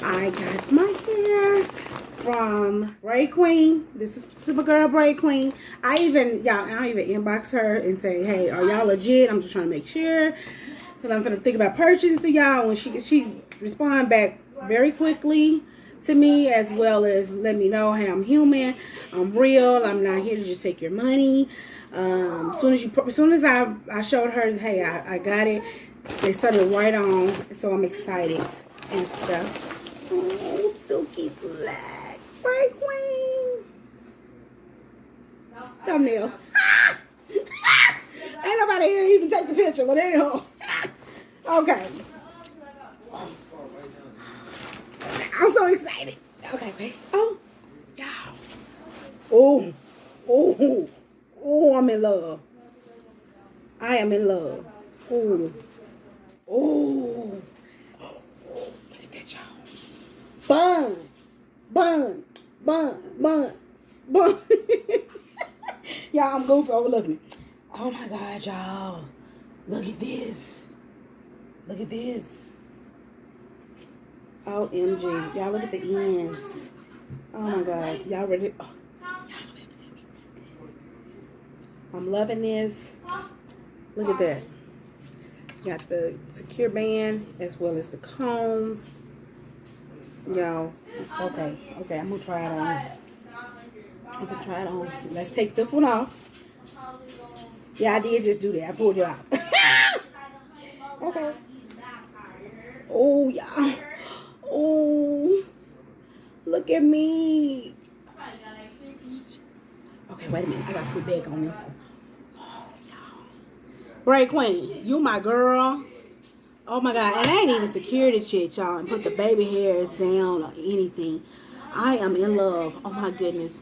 I got my hair from Braid Queen. This is to my girl Braid Queen. I even inbox her and say, hey, are y'all legit? I'm just trying to make sure. Because I'm gonna think about purchasing through y'all. When she respond back very quickly to me, as well as let me know, hey, I'm human, I'm real, I'm not here to just take your money. As soon as I showed her, hey, I got it, they started right on, so I'm excited and stuff. Oh, silky black Braid Queen. Thumbnail. Ain't nobody here even take the picture, but anyhow. Okay. I'm so excited. Okay, wait. Oh, y'all. Oh, I'm in love. I am in love. Oh. Look at that, y'all. Bun. Y'all, I'm goofy. Overlook me. Oh my God, y'all. Look at this. Look at this. OMG. Y'all look at the ends. Oh my God. Y'all ready? Oh, y'all gonna be able to see me. I'm loving this. Look at that. Got the secure band as well as the combs. Y'all. Okay, I'm gonna try it on. Let's take this one off. Yeah, I did just do that. I pulled it out. Okay. Oh, yeah. Oh, look at me. Okay, wait a minute. I gotta scoot back on this one. Oh, y'all. Braid Queen, you my girl. Oh my God, and I ain't even secured it yet, y'all, and put the baby hairs down or anything. I am in love. Oh my goodness.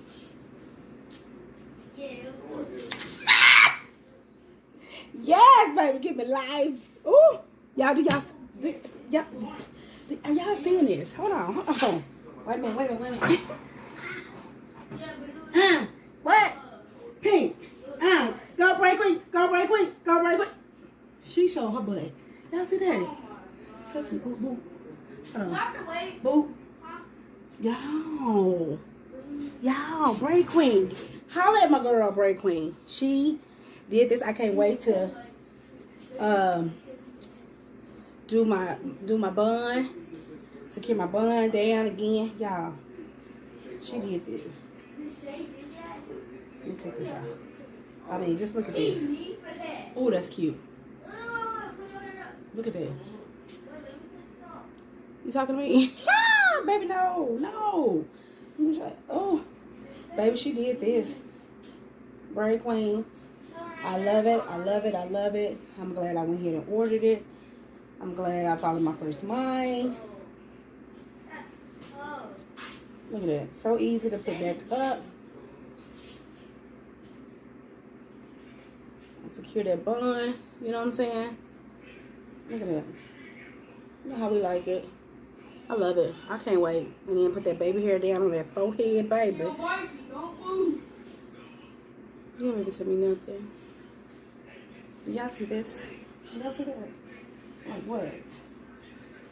Yes, baby, give me life. Ooh, y'all, are y'all seeing this? Hold on. Wait a minute. What? Pink. Go Braid Queen. She showed her butt. Y'all see that? Touch me, boop. Boop. Y'all, Braid Queen. Holla at my girl, Braid Queen. She did this. I can't wait to do my bun, secure my bun down again, y'all. She did this. Let me take this out. I mean, just look at this. Oh, that's cute. Look at that. You talking to me? Baby, no. Oh, baby, she did this. Braid Queen. I love it. I'm glad I went ahead and ordered it. I'm glad I followed my first mind. Look at that. So easy to put back up. And secure that bun. You know what I'm saying? Look at that. Look how we like it. I love it. I can't wait. And then put that baby hair down on that forehead, baby. You don't even tell me nothing. Do y'all see this? Y'all see that? Like what?